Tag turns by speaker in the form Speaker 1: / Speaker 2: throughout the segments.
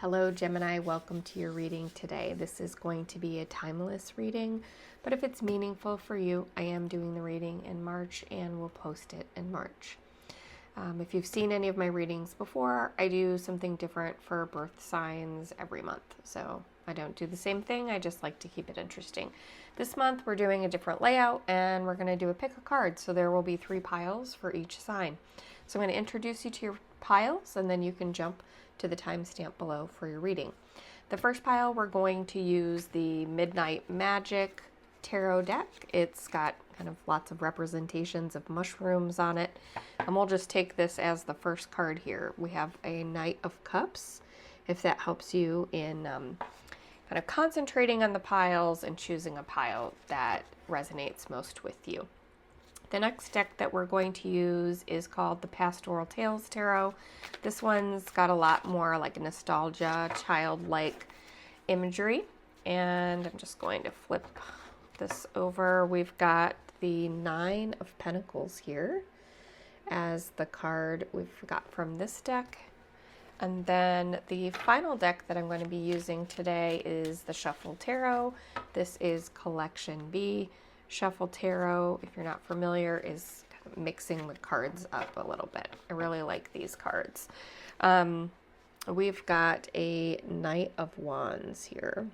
Speaker 1: Hello Gemini, welcome to your reading today. This is going to be a timeless reading, but if it's meaningful for you, I am doing the reading in March and will post it in March. If you've seen any of my readings before, I do something different for birth signs every month. So I don't do the same thing, I just like to keep it interesting. This month we're doing a different layout and we're going to do a pick a card. So there will be 3 piles for each sign. So I'm going to introduce you to your piles and then you can jump to the timestamp below for your reading. The first pile, we're going to use the Midnight Magic Tarot deck. It's got kind of lots of representations of mushrooms on it. And we'll just take this as the first card here. We have a Knight of Cups, if that helps you in kind of concentrating on the piles and choosing a pile that resonates most with you. The next deck that we're going to use is called the Pastoral Tales Tarot. This one's got a lot more like nostalgia, childlike imagery. And I'm just going to flip this over. We've got the 9 of Pentacles here as the card we've got from this deck. And then the final deck that I'm going to be using today is the Shuffle Tarot. This is Collection B. Shuffle Tarot, if you're not familiar, is kind of mixing the cards up a little bit. I really like these cards. We've got a Knight of Wands here.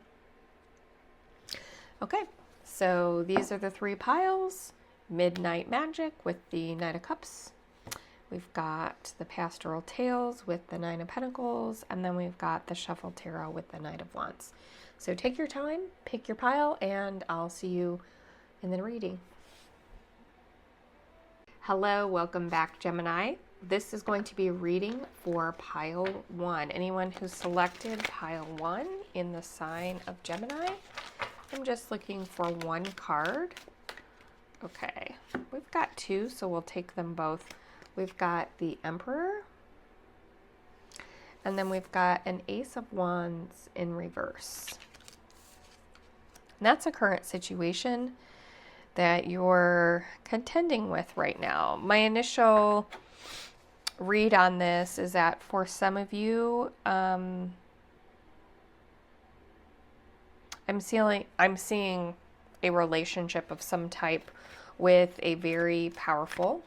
Speaker 1: Okay, so these are the 3 piles. Midnight Magic with the Knight of Cups. We've got the Pastoral Tales with the 9 of Pentacles, and then we've got the Shuffle Tarot with the Knight of Wands. So take your time, pick your pile, and I'll see you in the reading. Hello, welcome back Gemini. This is going to be a reading for pile 1. Anyone who selected pile 1 in the sign of Gemini, I'm just looking for 1 card. Okay, we've got 2, so we'll take them both. We've got the Emperor, and then we've got an Ace of Wands in reverse. And that's a current situation that you're contending with right now. My initial read on this is that for some of you, I'm seeing a relationship of some type with a very powerful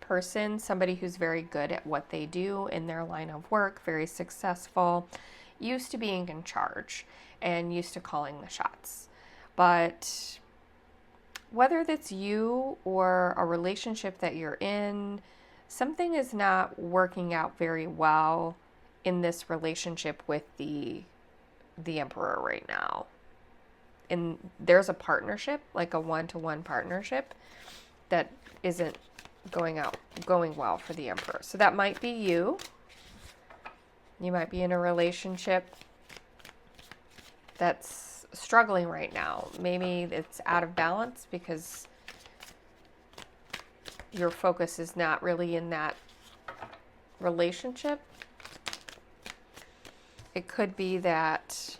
Speaker 1: person, somebody who's very good at what they do in their line of work, very successful, used to being in charge and used to calling the shots. But whether that's you or a relationship that you're in, something is not working out very well in this relationship with the Emperor right now. And there's a partnership, like a one-to-one partnership, that isn't going well for the Emperor. So that might be you. You might be in a relationship that's struggling right now. Maybe it's out of balance because your focus is not really in that relationship. It could be that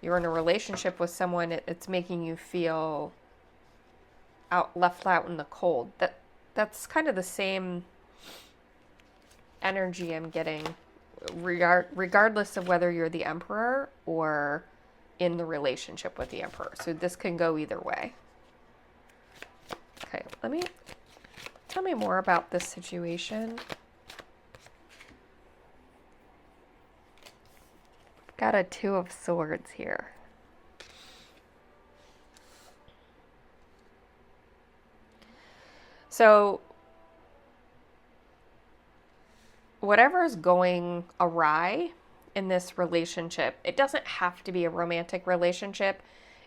Speaker 1: you're in a relationship with someone, it's making you feel left out in the cold. That's kind of the same energy I'm getting, regardless of whether you're the Emperor or in the relationship with the Emperor. So this can go either way. Okay, tell me more about this situation. Got a 2 of Swords here. So whatever is going awry in this relationship, it doesn't have to be a romantic relationship.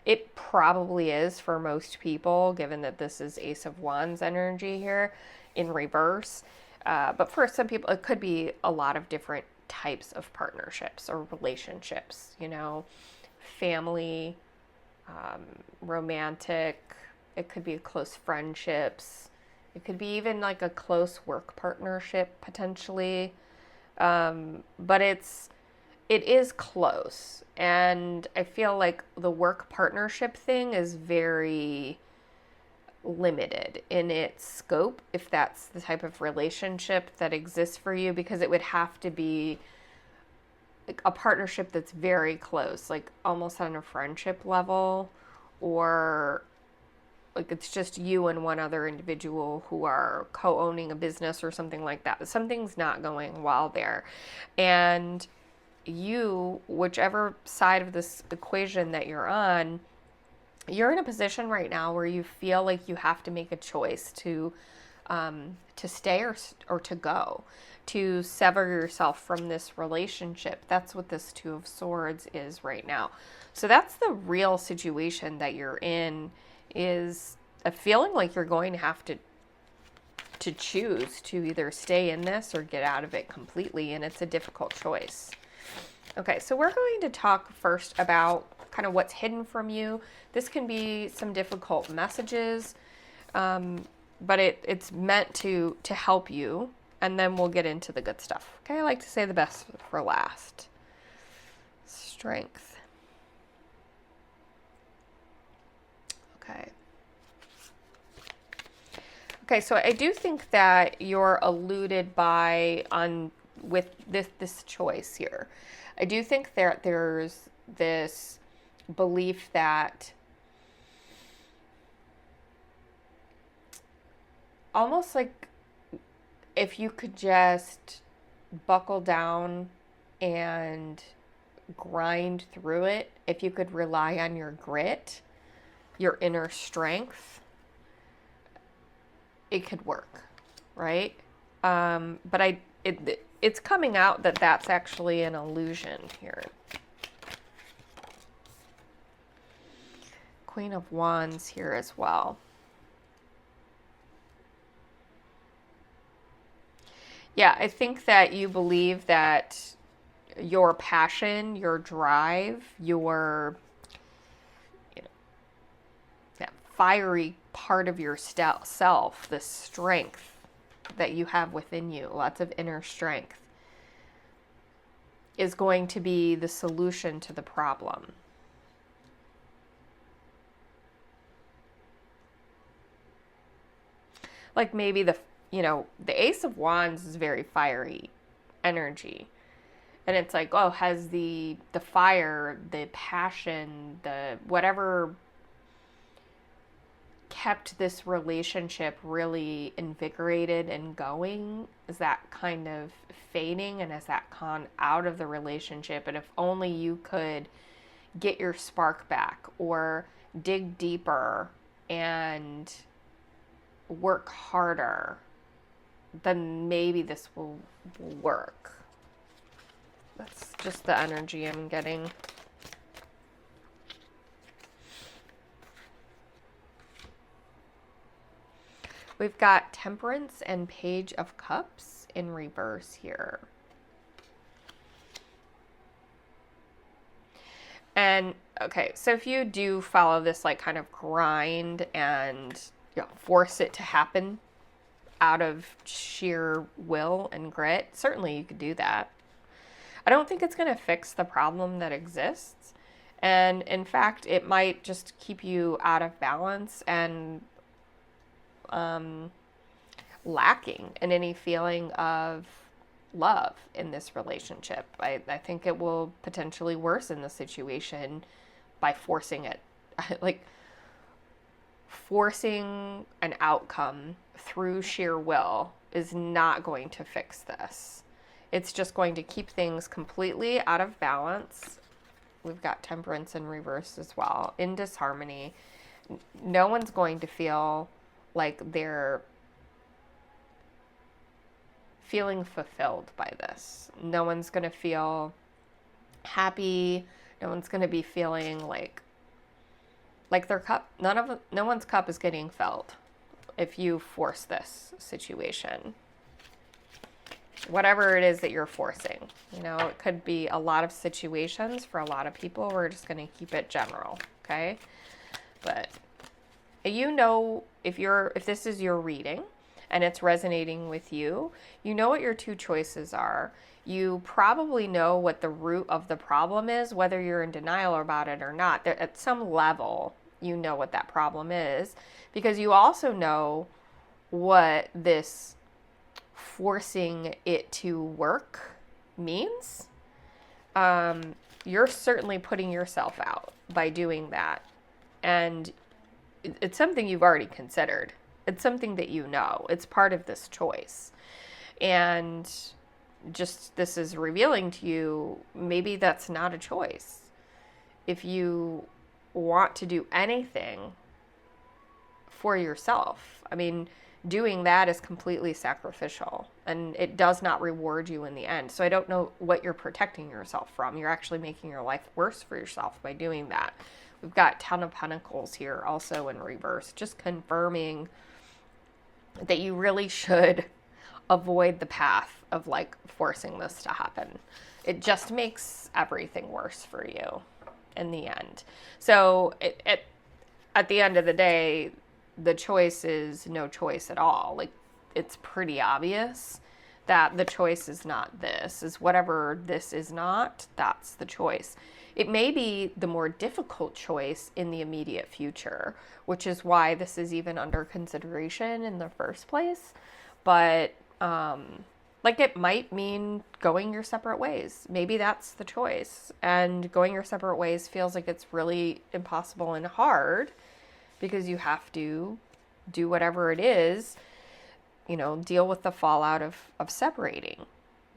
Speaker 1: It probably is for most people, given that this is Ace of Wands energy here in reverse. But for some people, it could be a lot of different types of partnerships or relationships, family, romantic. It could be close friendships. It could be even like a close work partnership potentially. But it is close, and I feel like the work partnership thing is very limited in its scope, if that's the type of relationship that exists for you, because it would have to be like a partnership that's very close, like almost on a friendship level, or like it's just you and one other individual who are co-owning a business or something like that. Something's not going well there. And you, whichever side of this equation that you're on, you're in a position right now where you feel like you have to make a choice to stay or to go, to sever yourself from this relationship. That's what this Two of Swords is right now. So that's the real situation that you're in, is a feeling like you're going to have to choose to either stay in this or get out of it completely, and it's a difficult choice. Okay, so we're going to talk first about kind of what's hidden from you. This can be some difficult messages, but it's meant to help you, and then we'll get into the good stuff. Okay, I like to say the best for last. Strength. Okay. Okay, so I do think that you're eluded with this choice here. I do think there's this belief that almost like if you could just buckle down and grind through it, if you could rely on your grit, your inner strength, it could work, right? But it's coming out that that's actually an illusion here. Queen of Wands here as well. Yeah, I think that you believe that your passion, your drive, your that fiery part of your self, the strength that you have within you, lots of inner strength, is going to be the solution to the problem. Like maybe the Ace of Wands is very fiery energy. And it's like, oh, has the fire, the passion, the whatever kept this relationship really invigorated and going? Is that kind of fading, and has that gone out of the relationship? And if only you could get your spark back or dig deeper and work harder, then maybe this will work. That's just the energy I'm getting. We've got Temperance and Page of Cups in reverse here. And okay, so if you do follow this like kind of grind and force it to happen out of sheer will and grit, certainly you could do that. I don't think it's going to fix the problem that exists. And in fact, it might just keep you out of balance and lacking in any feeling of love in this relationship. I think it will potentially worsen the situation by forcing it. Like forcing an outcome through sheer will is not going to fix this. It's just going to keep things completely out of balance. We've got Temperance in reverse as well, in disharmony. No one's going to feel like they're feeling fulfilled by this. No one's going to feel happy. No one's going to be feeling like their cup, no one's cup is getting filled if you force this situation. Whatever it is that you're forcing, it could be a lot of situations for a lot of people. We're just going to keep it general, okay? But if this is your reading and it's resonating with you, you know what your two choices are. You probably know what the root of the problem is, whether you're in denial about it or not. At some level, you know what that problem is, because you also know what this forcing it to work means. you're certainly putting yourself out by doing that. And it's something you've already considered. It's something that you know. It's part of this choice. And just this is revealing to you, maybe that's not a choice. If you want to do anything for yourself, I mean, doing that is completely sacrificial and it does not reward you in the end. So I don't know what you're protecting yourself from. You're actually making your life worse for yourself by doing that. We've got Ten of Pentacles here also in reverse, just confirming that you really should avoid the path of like forcing this to happen. It just makes everything worse for you in the end. So at the end of the day, the choice is no choice at all. Like, it's pretty obvious that the choice is not this, is whatever this is not, that's the choice. It may be the more difficult choice in the immediate future, which is why this is even under consideration in the first place. But like, it might mean going your separate ways. Maybe that's the choice. And going your separate ways feels like it's really impossible and hard because you have to do whatever it is, you know, deal with the fallout of separating.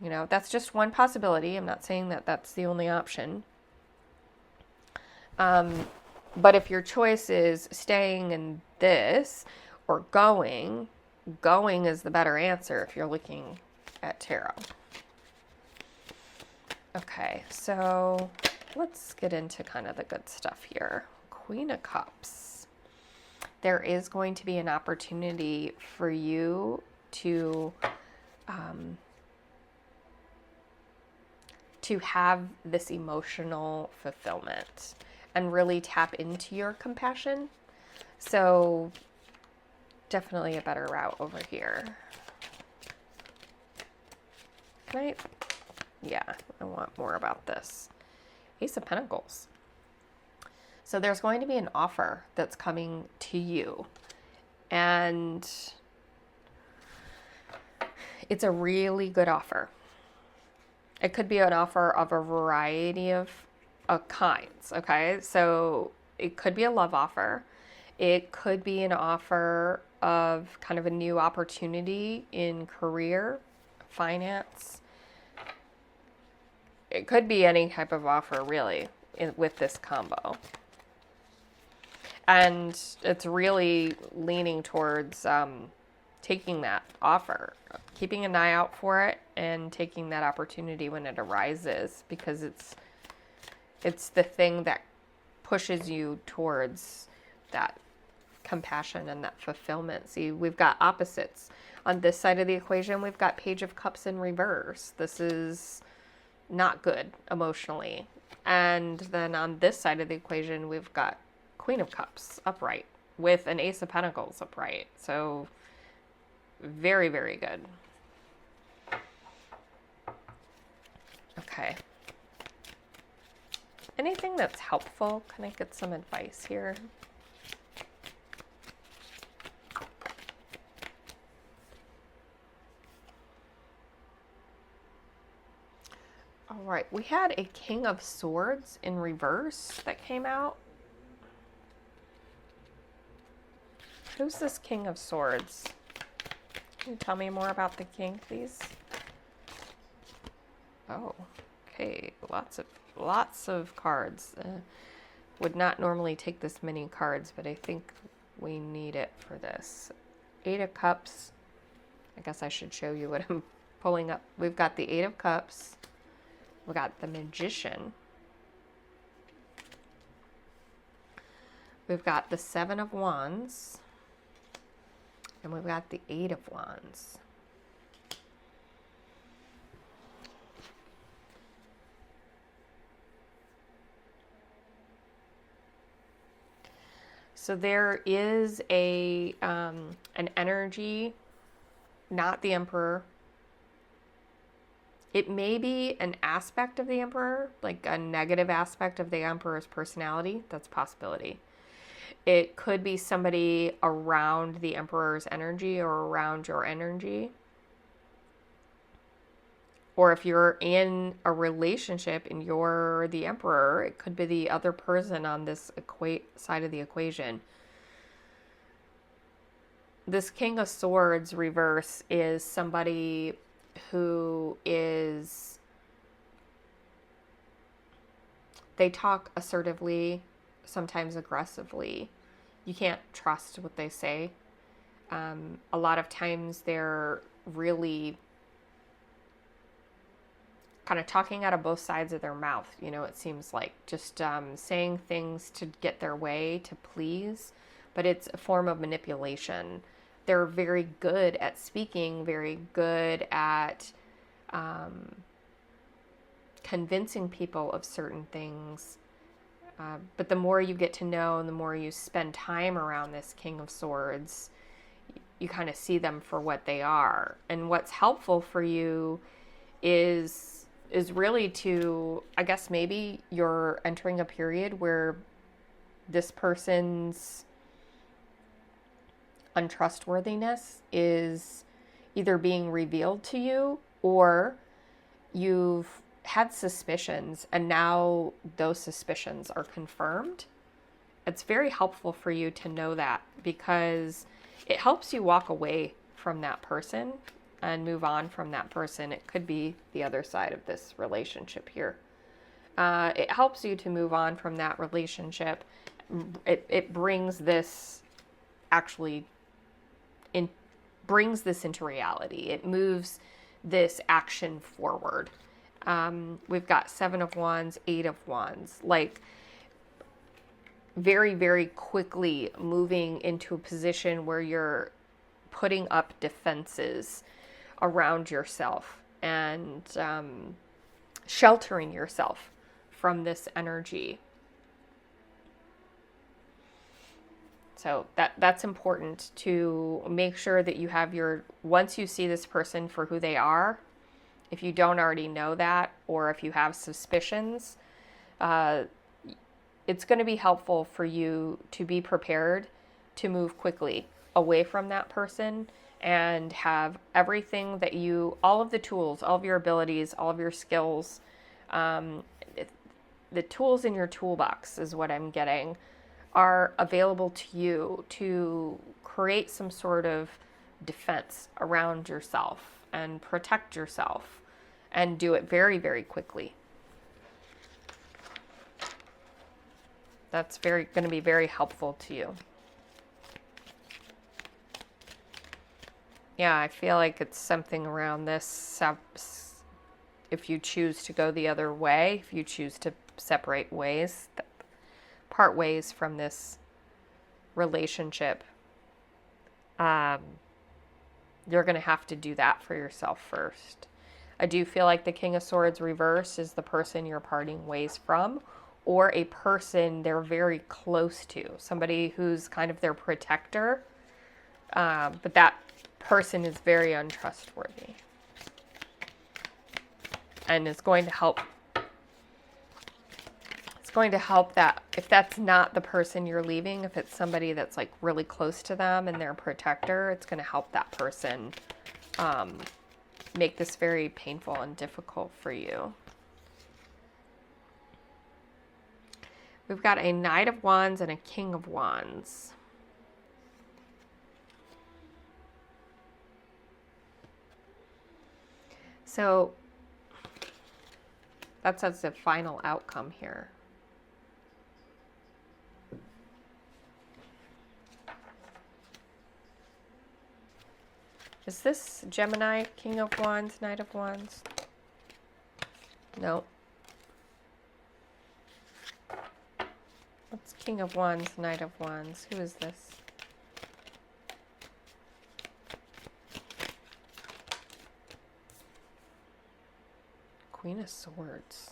Speaker 1: You know, that's just one possibility. I'm not saying that that's the only option. But if your choice is staying in this or going is the better answer if you're looking at tarot. Okay, so let's get into kind of the good stuff here. Queen of Cups. There is going to be an opportunity for you to have this emotional fulfillment and really tap into your compassion. So definitely a better route over here. Right? Yeah, I want more about this. Ace of Pentacles. So there's going to be an offer that's coming to you. And it's a really good offer. It could be an offer of a variety of kinds, okay? So it could be a love offer. It could be an offer of kind of a new opportunity in career, finance. It could be any type of offer, really, with this combo. And it's really leaning towards taking that offer, keeping an eye out for it, and taking that opportunity when it arises, because it's the thing that pushes you towards that compassion and that fulfillment. See, we've got opposites. On this side of the equation, we've got Page of Cups in reverse. This is not good emotionally. And then on this side of the equation, we've got Queen of Cups upright with an Ace of Pentacles upright. So very, very good. Okay. Anything that's helpful? Can I get some advice here? All right, we had a King of Swords in reverse that came out. Who's this King of Swords? Can you tell me more about the king, please? Oh, okay, lots of cards. Would not normally take this many cards, but I think we need it for this. Eight of Cups. I guess I should show you what I'm pulling up. We've got the Eight of Cups. We've got the Magician. We've got the Seven of Wands. And we've got the Eight of Wands. So there is an energy, not the Emperor. It may be an aspect of the Emperor, like a negative aspect of the Emperor's personality. That's a possibility. It could be somebody around the Emperor's energy or around your energy. Or if you're in a relationship and you're the emperor, it could be the other person on this side of the equation. This King of Swords reverse is somebody who is, they talk assertively, sometimes aggressively. You can't trust what they say. A lot of times they're really kind of talking out of both sides of their mouth. You know, it seems like just saying things to get their way, to please, but it's a form of manipulation. They're very good at speaking, very good at convincing people of certain things. But the more you get to know and the more you spend time around this King of Swords, you kind of see them for what they are. And what's helpful for you is really to, I guess maybe you're entering a period where this person's untrustworthiness is either being revealed to you, or you've had suspicions and now those suspicions are confirmed. It's very helpful for you to know that, because it helps you walk away from that person and move on from that person. It could be the other side of this relationship here. It helps you to move on from that relationship. It brings this brings this into reality. It moves this action forward. We've got 7 of Wands, 8 of Wands, like very, very quickly moving into a position where you're putting up defenses around yourself and sheltering yourself from this energy. So that's important to make sure that you have once you see this person for who they are, if you don't already know that, or if you have suspicions, it's going to be helpful for you to be prepared to move quickly away from that person and have everything that all of the tools, all of your abilities, all of your skills, the tools in your toolbox is what I'm getting, are available to you to create some sort of defense around yourself and protect yourself, and do it very, very quickly. That's going to be very helpful to you. Yeah, I feel like it's something around this. If you choose to go the other way, if you choose to separate ways, part ways from this relationship, you're going to have to do that for yourself first. I do feel like the King of Swords reverse is the person you're parting ways from, or a person they're very close to, somebody who's kind of their protector, but that person is very untrustworthy and is going to help. It's going to help that if that's not the person you're leaving, if it's somebody that's like really close to them and their protector, it's going to help that person make this very painful and difficult for you. We've got a Knight of Wands and a King of Wands. So that's the final outcome here. Is this Gemini, King of Wands, Knight of Wands? No. What's King of Wands, Knight of Wands? Who is this? Queen of Swords.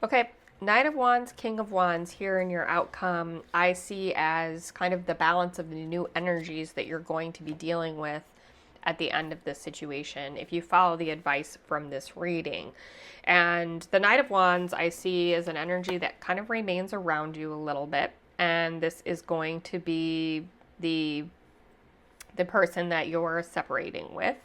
Speaker 1: Okay, Knight of Wands, King of Wands here in your outcome, I see as kind of the balance of the new energies that you're going to be dealing with at the end of this situation if you follow the advice from this reading. And the Knight of Wands I see as an energy that kind of remains around you a little bit. And this is going to be the person that you're separating with,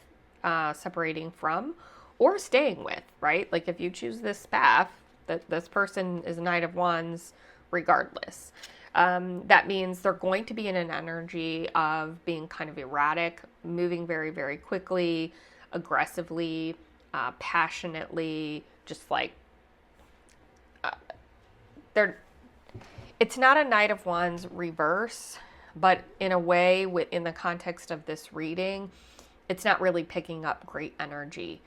Speaker 1: separating from, or staying with, right? Like if you choose this path, that this person is a Knight of Wands regardless. That means they're going to be in an energy of being kind of erratic, moving very, very quickly, aggressively, passionately, just like it's not a Knight of Wands reverse, but in a way, in the context of this reading, it's not really picking up great energy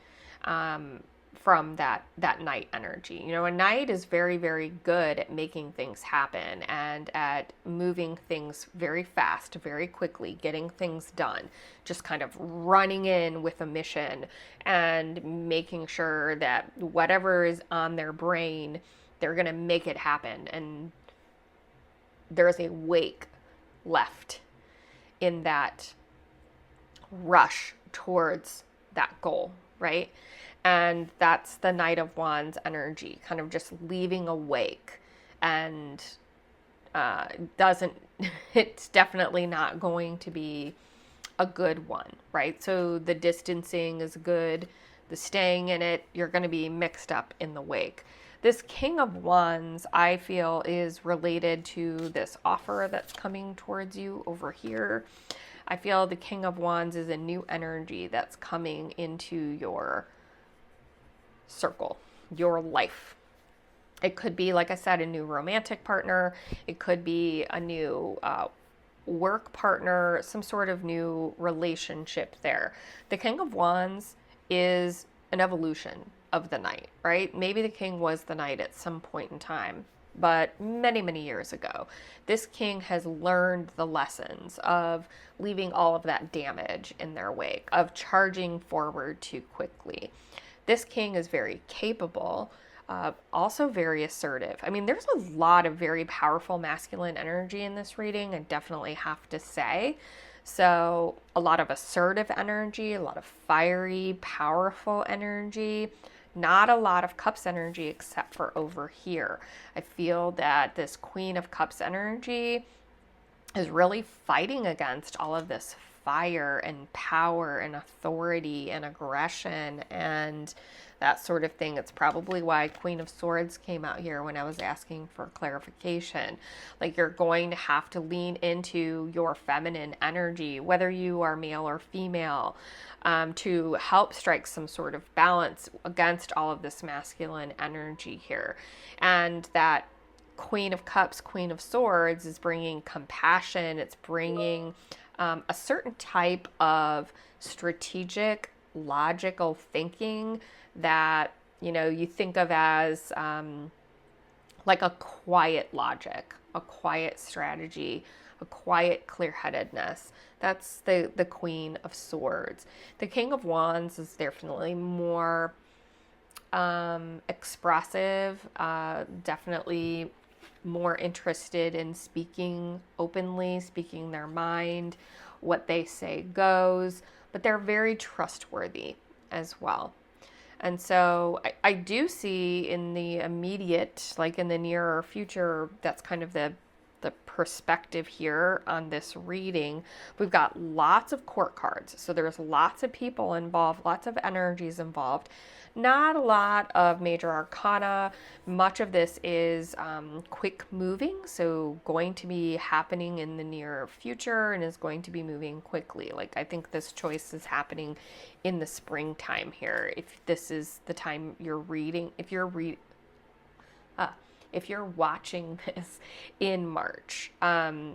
Speaker 1: from that knight energy. You know, a knight is very, very good at making things happen and at moving things very fast, very quickly, getting things done, just kind of running in with a mission and making sure that whatever is on their brain, they're going to make it happen. And there's a wake left in that rush towards that goal, right? And that's the Knight of Wands energy, kind of just leaving a wake, and it's definitely not going to be a good one, right? So the distancing is good, the staying in it, you're going to be mixed up in the wake. This King of Wands, I feel, is related to this offer that's coming towards you over here. I feel the King of Wands is a new energy that's coming into your circle, your life. It could be, like I said, a new romantic partner. It could be a new work partner, some sort of new relationship there. The King of Wands is an evolution of the knight, right? Maybe the king was the knight at some point in time, but many, many years ago. This king has learned the lessons of leaving all of that damage in their wake, of charging forward too quickly. This king is very capable, also very assertive. I mean, there's a lot of very powerful masculine energy in this reading, I definitely have to say. So a lot of assertive energy, a lot of fiery, powerful energy, not a lot of Cups energy except for over here. I feel that this Queen of Cups energy is really fighting against all of this fire and power and authority and aggression and that sort of thing. It's probably why Queen of Swords came out here when I was asking for clarification. Like, you're going to have to lean into your feminine energy, whether you are male or female, to help strike some sort of balance against all of this masculine energy here. And that Queen of Cups, Queen of Swords is bringing compassion. It's bringing a certain type of strategic, logical thinking that, you know, you think of as like a quiet logic, a quiet strategy, a quiet clear-headedness. That's the Queen of Swords. The King of Wands is definitely more expressive, definitely more interested in speaking openly, speaking their mind. What they say goes, but they're very trustworthy as well. And so I do see in the immediate, like in the nearer future, that's kind of the perspective here on this reading. We've got lots of court cards. So there's lots of people involved, lots of energies involved. Not a lot of major arcana. Much of this is quick moving, so going to be happening in the near future and is going to be moving quickly. Like, I think this choice is happening in the springtime here. If this is the time you're reading, if you're watching this in March,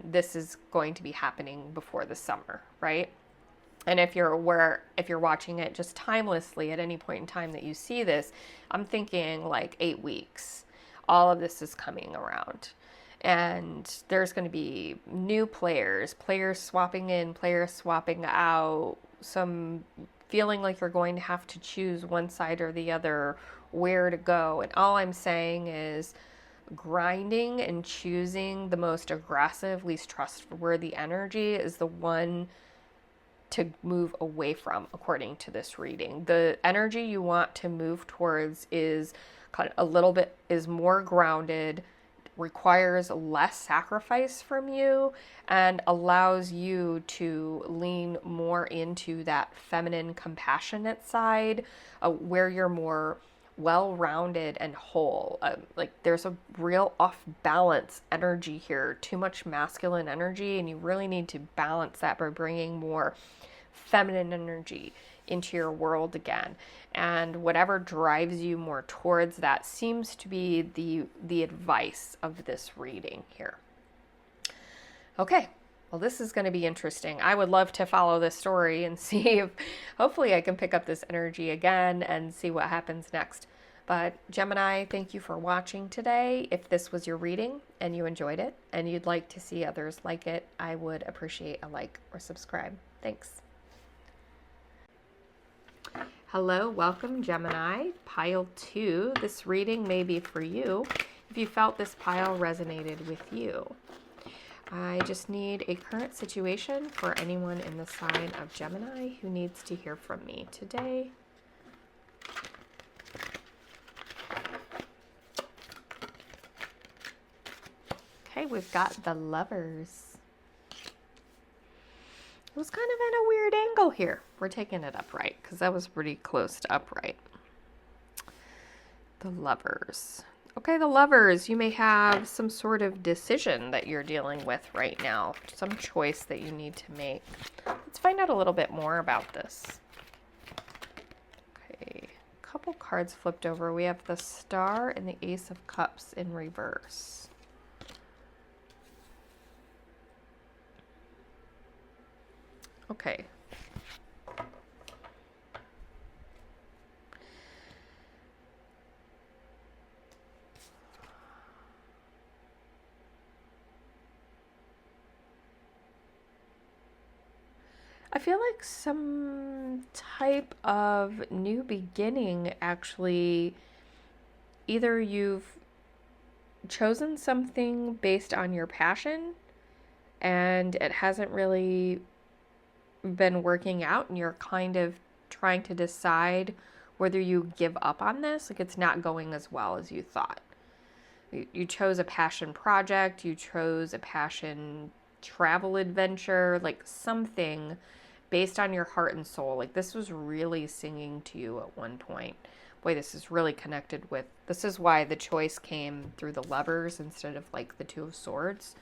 Speaker 1: this is going to be happening before the summer, right? And if you're watching it just timelessly at any point in time that you see this, I'm thinking like 8 weeks. All of this is coming around. And there's going to be new players swapping in, players swapping out, some feeling like you're going to have to choose one side or the other, where to go. And all I'm saying is grinding and choosing the most aggressive, least trustworthy energy is the one to move away from, according to this reading. The energy you want to move towards is kind of a little bit, is more grounded, requires less sacrifice from you, and allows you to lean more into that feminine, compassionate side, where you're more well-rounded and whole. Like there's a real off-balance energy here, too much masculine energy, and you really need to balance that by bringing more feminine energy into your world again. And whatever drives you more towards that seems to be the advice of this reading here. Okay, well, this is going to be interesting. I would love to follow this story and see if hopefully I can pick up this energy again and see what happens next. But Gemini, thank you for watching today. If this was your reading and you enjoyed it and you'd like to see others like it, I would appreciate a like or subscribe. Thanks. Hello, welcome Gemini, pile 2. This reading may be for you if you felt this pile resonated with you. I just need a current situation for anyone in the sign of Gemini who needs to hear from me today. Okay, we've got the Lovers. It was kind of at a weird angle here. We're taking it upright because that was pretty close to upright. The Lovers. Okay, the Lovers, you may have some sort of decision that you're dealing with right now, some choice that you need to make. Let's find out a little bit more about this. Okay, a couple cards flipped over. We have the Star and the Ace of Cups in reverse. Okay. I feel like some type of new beginning, actually. Either you've chosen something based on your passion and it hasn't really been working out and you're kind of trying to decide whether you give up on this. Like it's not going as well as you thought. You chose a passion project, you chose a passion travel adventure, like something based on your heart and soul. Like this was really singing to you at one point. Boy, this is really connected with, this is why the choice came through the Lovers instead of like the Two of Swords.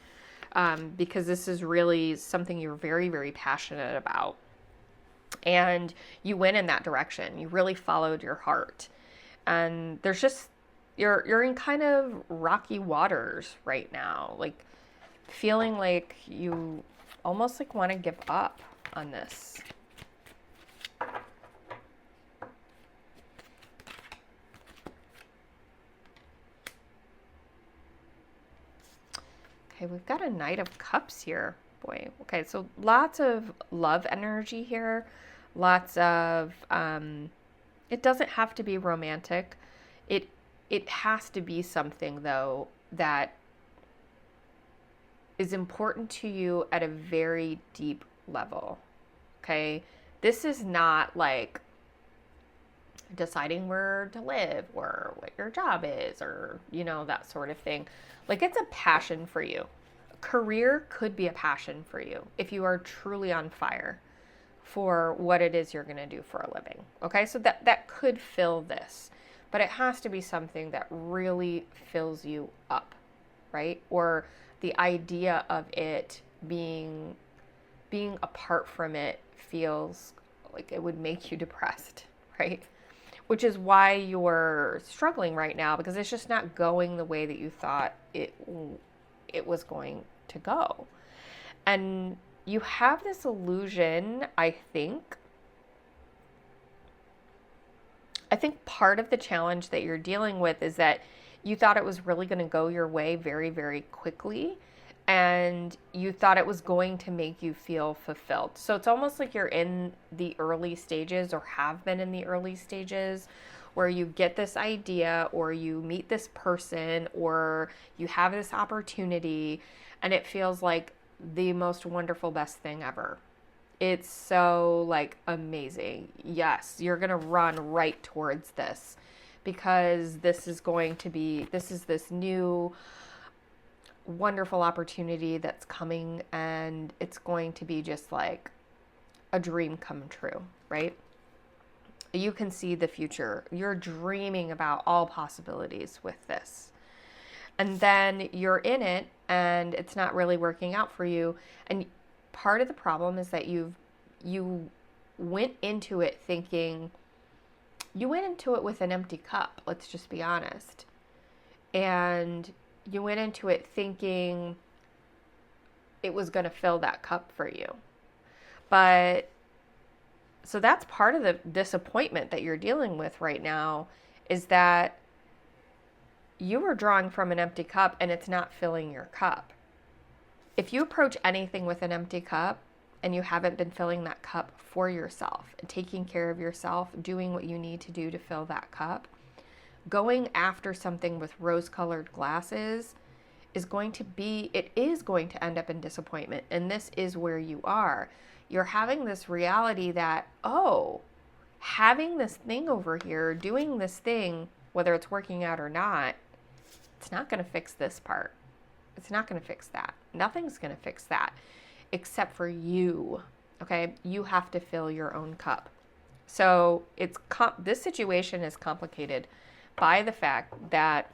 Speaker 1: Because this is really something you're very, very passionate about. And you went in that direction. You really followed your heart. And there's just, you're in kind of rocky waters right now. Like feeling like you almost like want to give up on this. Okay, we've got a Knight of Cups here. Boy, okay, so lots of love energy here. Lots of, it doesn't have to be romantic. It has to be something, though, that is important to you at a very deep level, okay? This is not like deciding where to live or what your job is or, you know, that sort of thing. Like it's a passion for you. Career could be a passion for you if you are truly on fire for what it is you're going to do for a living. Okay, so that could fill this, but it has to be something that really fills you up, right? Or the idea of it being apart from it feels like it would make you depressed, right? Which is why you're struggling right now, because it's just not going the way that you thought it was going to go. And you have this illusion, I think part of the challenge that you're dealing with is that you thought it was really going to go your way very, very quickly. And you thought it was going to make you feel fulfilled. So it's almost like you're in the early stages or have been in the early stages where you get this idea or you meet this person or you have this opportunity and it feels like the most wonderful, best thing ever. It's so like amazing. Yes, you're going to run right towards this because this is this new wonderful opportunity that's coming, and it's going to be just like a dream come true, right? You can see the future. You're dreaming about all possibilities with this. And then you're in it and it's not really working out for you. And part of the problem is that you went into it thinking, you went into it with an empty cup, let's just be honest. And you went into it thinking it was going to fill that cup for you. But so that's part of the disappointment that you're dealing with right now, is that you were drawing from an empty cup and it's not filling your cup. If you approach anything with an empty cup and you haven't been filling that cup for yourself and taking care of yourself, doing what you need to do to fill that cup, going after something with rose-colored glasses is going to end up in disappointment. And this is where you are. You're having this reality that, oh, having this thing over here, doing this thing, whether it's working out or not, it's not going to fix this part. It's not going to fix that. Nothing's going to fix that except for you. Okay? You have to fill your own cup. So this situation is complicated by the fact that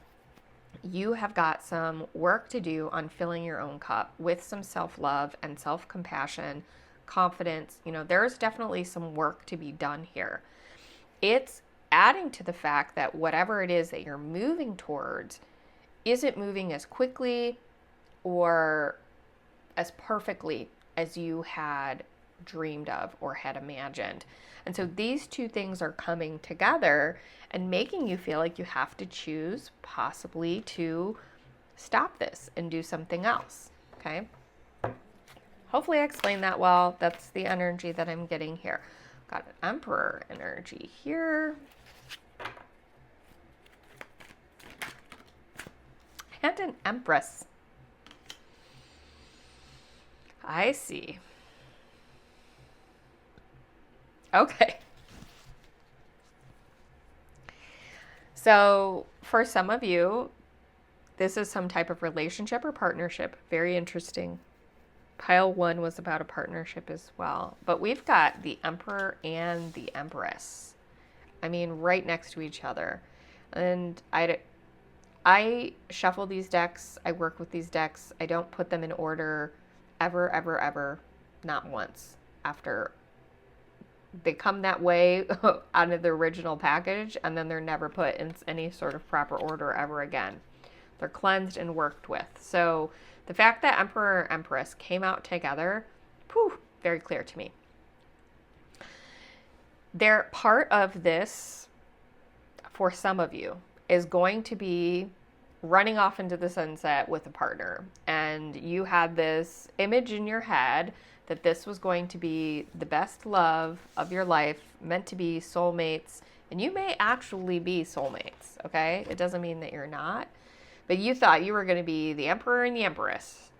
Speaker 1: you have got some work to do on filling your own cup with some self-love and self-compassion, confidence. There's definitely some work to be done here. It's adding to the fact that whatever it is that you're moving towards isn't moving as quickly or as perfectly as you had dreamed of or had imagined. And so these two things are coming together and making you feel like you have to choose possibly to stop this and do something else. Okay? Hopefully I explained that well. That's the energy that I'm getting here. Got an Emperor energy here. And an Empress. I see. Okay. So for some of you, this is some type of relationship or partnership. Very interesting. Pile 1 was about a partnership as well. But we've got the Emperor and the Empress. I mean, right next to each other. And I shuffle these decks. I work with these decks. I don't put them in order ever, ever, ever. Not once. After they come that way out of the original package, and then they're never put in any sort of proper order ever again. They're cleansed and worked with. So the fact that Emperor and Empress came out together, very clear to me. They're part of this, for some of you, is going to be running off into the sunset with a partner. And you had this image in your head that this was going to be the best love of your life, meant to be soulmates. And you may actually be soulmates, okay? It doesn't mean that you're not. But you thought you were going to be the Emperor and the Empress.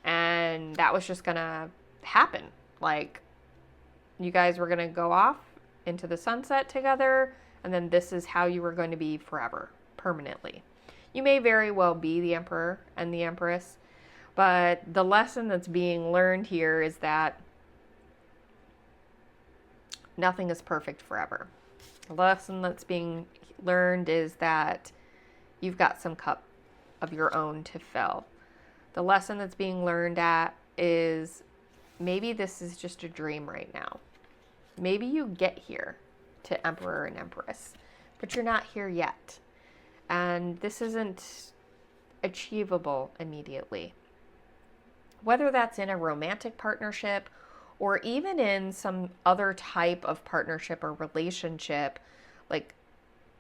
Speaker 1: And that was just going to happen. Like, you guys were going to go off into the sunset together. And then this is how you were going to be forever, permanently. You may very well be the Emperor and the Empress. But the lesson that's being learned here is that nothing is perfect forever. The lesson that's being learned is that you've got some cup of your own to fill. The lesson that's being learned is maybe this is just a dream right now. Maybe you get here to Emperor and Empress, but you're not here yet. And this isn't achievable immediately. Whether that's in a romantic partnership or even in some other type of partnership or relationship,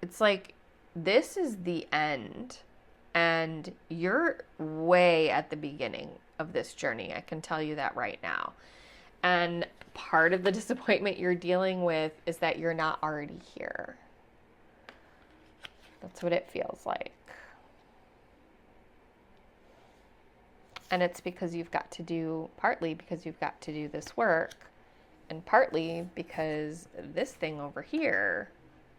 Speaker 1: it's like this is the end and you're way at the beginning of this journey. I can tell you that right now. And part of the disappointment you're dealing with is that you're not already here. That's what it feels like. And it's partly because you've got to do this work And partly because this thing over here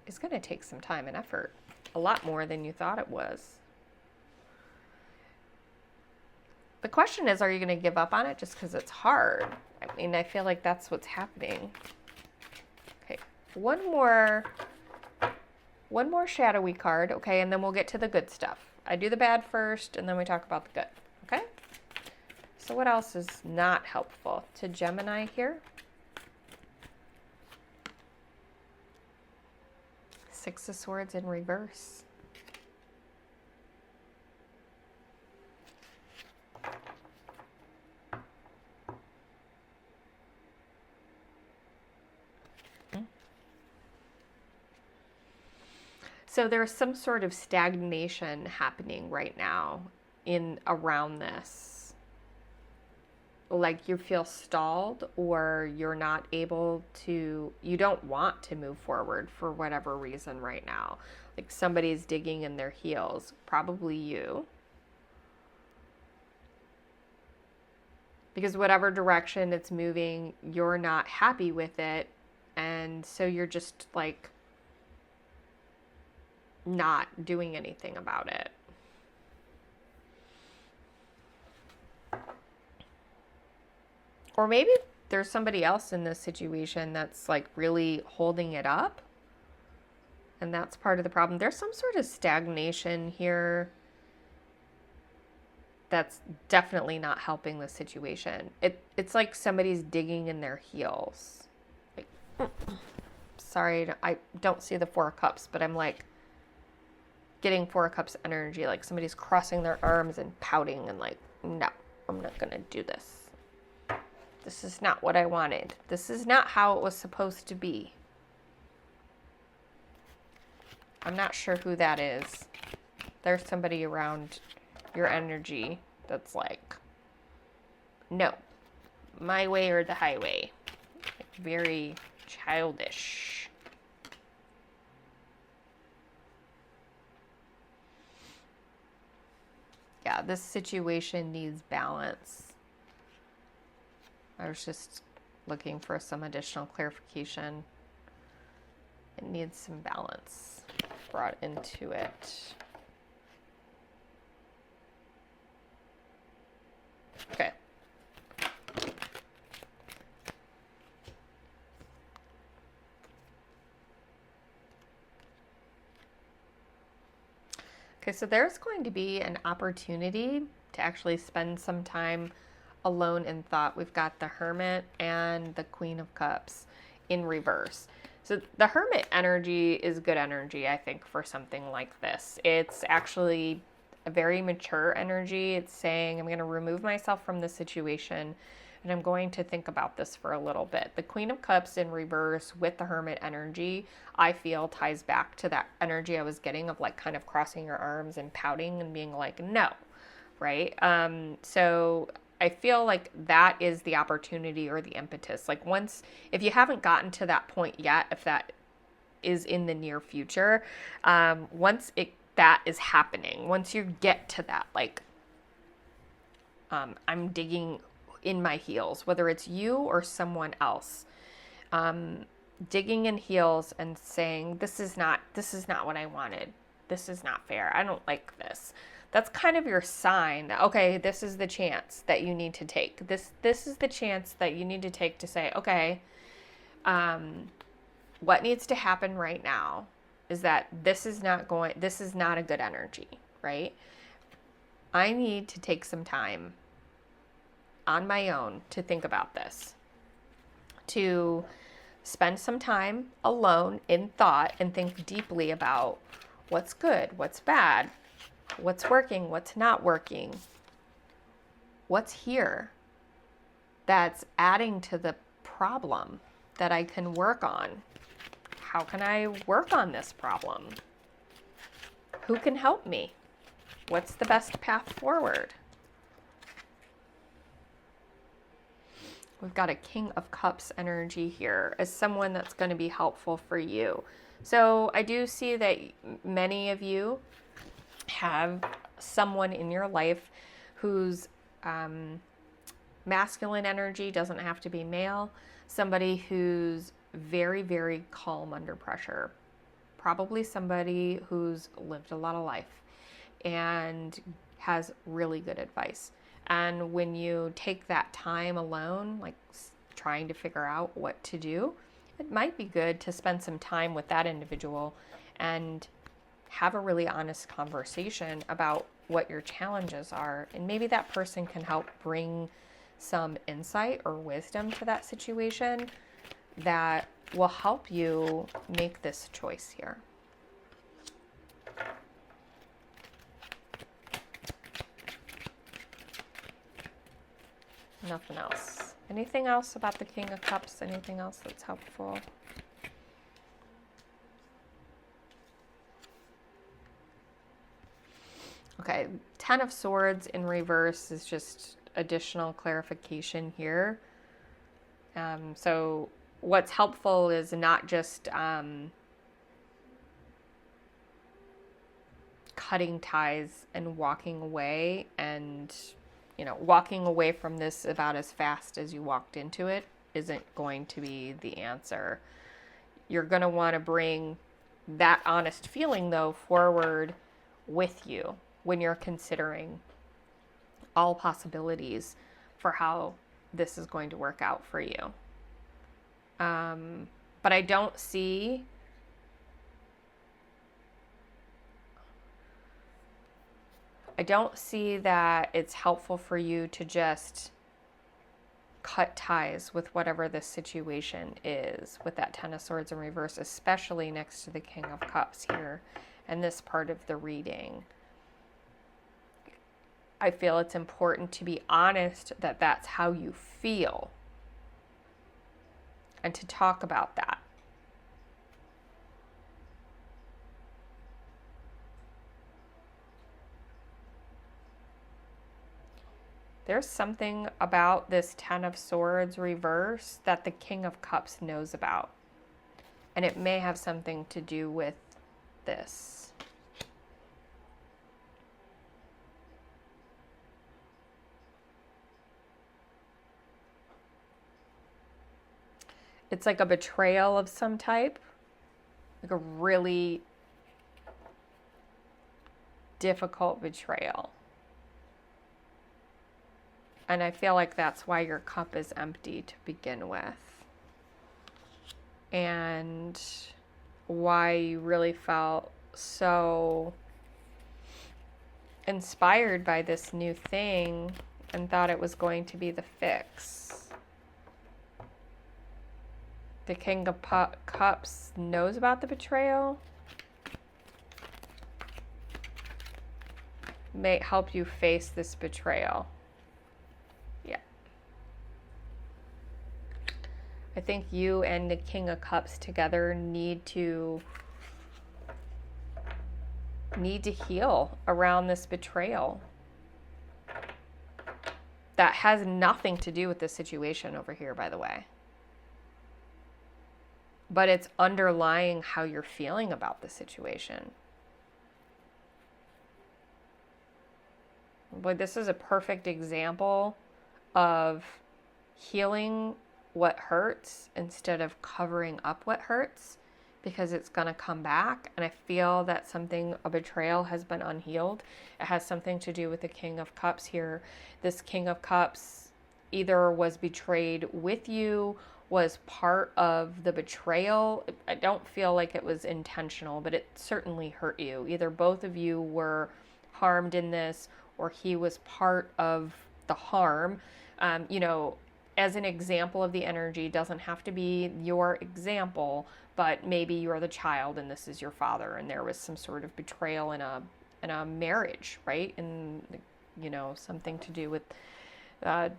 Speaker 1: is going to take some time and effort, a lot more than you thought it was. The question is, are you going to give up on it just because it's hard? I mean, I feel like that's what's happening. Okay, one more shadowy card, okay, and then we'll get to the good stuff. I do the bad first, and then we talk about the good, okay? So what else is not helpful to Gemini here? Six of Swords in reverse. So there's some sort of stagnation happening right now around this. Like you feel stalled, or you're not able to, you don't want to move forward for whatever reason right now. Like somebody's digging in their heels, probably you. Because whatever direction it's moving, you're not happy with it. And so you're just like not doing anything about it. Or maybe there's somebody else in this situation that's like really holding it up. And that's part of the problem. There's some sort of stagnation here that's definitely not helping the situation. It's like somebody's digging in their heels. Like, sorry, I don't see the Four of Cups, but I'm like getting Four of Cups energy. Like somebody's crossing their arms and pouting and like, no, I'm not going to do this. This is not what I wanted. This is not how it was supposed to be. I'm not sure who that is. There's somebody around your energy that's like, no, my way or the highway. Like very childish. Yeah, this situation needs balance. I was just looking for some additional clarification. It needs some balance brought into it. Okay. Okay, so there's going to be an opportunity to actually spend some time alone in thought. We've got the Hermit and the Queen of Cups in reverse. So the Hermit energy is good energy, I think, for something like this. It's actually a very mature energy. It's saying, I'm going to remove myself from the situation and I'm going to think about this for a little bit. The Queen of Cups in reverse with the Hermit energy, I feel ties back to that energy I was getting of like kind of crossing your arms and pouting and being like, no, right? So I feel like that is the opportunity or the impetus. Like once, if you haven't gotten to that point yet, if that is in the near future, once that is happening, once you get to that, like, I'm digging in my heels, whether it's you or someone else, digging in heels and saying, this is not what I wanted. This is not fair. I don't like this. That's kind of your sign that, okay, this is the chance that you need to take. This is the chance that you need to take to say, okay, what needs to happen right now is that this is not a good energy, right? I need to take some time on my own to think about this, to spend some time alone in thought and think deeply about what's good, what's bad, what's working, what's not working, what's here that's adding to the problem that I can work on. How can I work on this problem? Who can help me? What's the best path forward? We've got a King of Cups energy here as someone that's going to be helpful for you. So I do see that many of you have someone in your life who's masculine energy, doesn't have to be male. Somebody who's very, very calm under pressure. Probably somebody who's lived a lot of life and has really good advice. And when you take that time alone, like trying to figure out what to do, it might be good to spend some time with that individual and have a really honest conversation about what your challenges are. And maybe that person can help bring some insight or wisdom to that situation that will help you make this choice here. Nothing else. Anything else about the King of Cups? Anything else that's helpful? Okay, Ten of Swords in reverse is just additional clarification here. So what's helpful is not just cutting ties and walking away, and walking away from this about as fast as you walked into it isn't going to be the answer. You're going to want to bring that honest feeling, though, forward with you when you're considering all possibilities for how this is going to work out for you. But I don't see that it's helpful for you to just cut ties with whatever the situation is with that Ten of Swords in reverse, especially next to the King of Cups here and this part of the reading. I feel it's important to be honest that that's how you feel and to talk about that. There's something about this Ten of Swords reverse that the King of Cups knows about. And it may have something to do with this. It's like a betrayal of some type. Like a really difficult betrayal. And I feel like that's why your cup is empty to begin with. And why you really felt so inspired by this new thing and thought it was going to be the fix. The King of Cups knows about the betrayal. May help you face this betrayal. I think you and the King of Cups together need to heal around this betrayal. That has nothing to do with the situation over here, by the way. But it's underlying how you're feeling about the situation. But this is a perfect example of healing what hurts instead of covering up what hurts, because it's going to come back. And I feel that a betrayal has been unhealed. It has something to do with the King of Cups here. This King of Cups either was betrayed with you, was part of the betrayal. I don't feel like it was intentional, but it certainly hurt you. Either both of you were harmed in this, or he was part of the harm. As an example of the energy, doesn't have to be your example, but maybe you're the child and this is your father, and there was some sort of betrayal in a marriage, right? And something to do with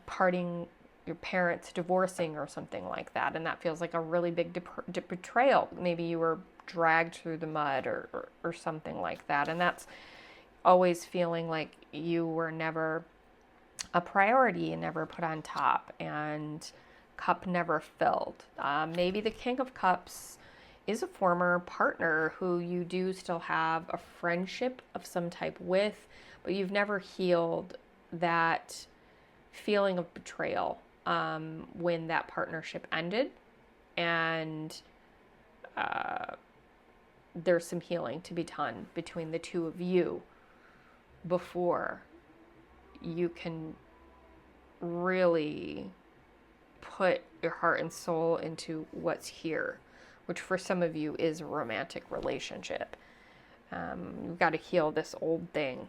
Speaker 1: parting, your parents divorcing or something like that, and that feels like a really big betrayal. Maybe you were dragged through the mud or something like that, and that's always feeling like you were never a priority and never put on top, and cup never filled. Maybe the King of Cups is a former partner who you do still have a friendship of some type with, but you've never healed that feeling of betrayal when that partnership ended, and there's some healing to be done between the two of you before you can really put your heart and soul into what's here, which for some of you is a romantic relationship. You've got to heal this old thing